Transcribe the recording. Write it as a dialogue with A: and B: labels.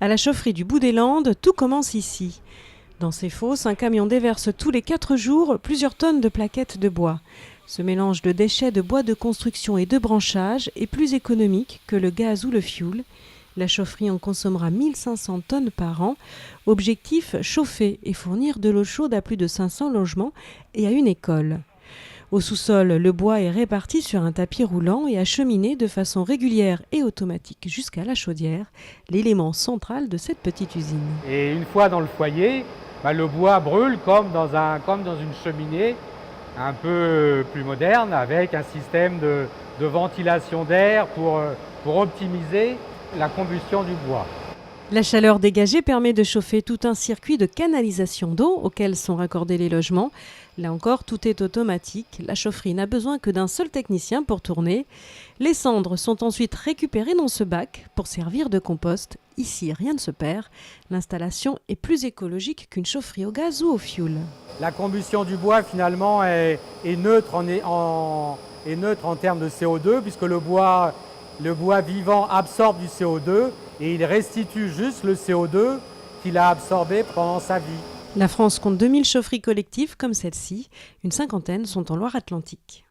A: À la chaufferie du Bout des Landes, tout commence ici. Dans ces fosses, un camion déverse tous les 4 jours plusieurs tonnes de plaquettes de bois. Ce mélange de déchets de bois de construction et de branchage est plus économique que le gaz ou le fioul. La chaufferie en consommera 1500 tonnes par an. Objectif, chauffer et fournir de l'eau chaude à plus de 500 logements et à une école. Au sous-sol, le bois est réparti sur un tapis roulant et acheminé de façon régulière et automatique jusqu'à la chaudière, l'élément central de cette petite usine.
B: Et une fois dans le foyer, le bois brûle comme dans une cheminée un peu plus moderne, avec un système de ventilation d'air pour optimiser la combustion du bois.
A: La chaleur dégagée permet de chauffer tout un circuit de canalisation d'eau auquel sont raccordés les logements. Là encore, tout est automatique. La chaufferie n'a besoin que d'un seul technicien pour tourner. Les cendres sont ensuite récupérées dans ce bac pour servir de compost. Ici, rien ne se perd. L'installation est plus écologique qu'une chaufferie au gaz ou au fioul.
B: La combustion du bois, finalement, est neutre en termes de CO2, puisque le bois vivant absorbe du CO2 et il restitue juste le CO2 qu'il a absorbé pendant sa vie.
A: La France compte 2000 chaufferies collectives comme celle-ci. Une cinquantaine sont en Loire-Atlantique.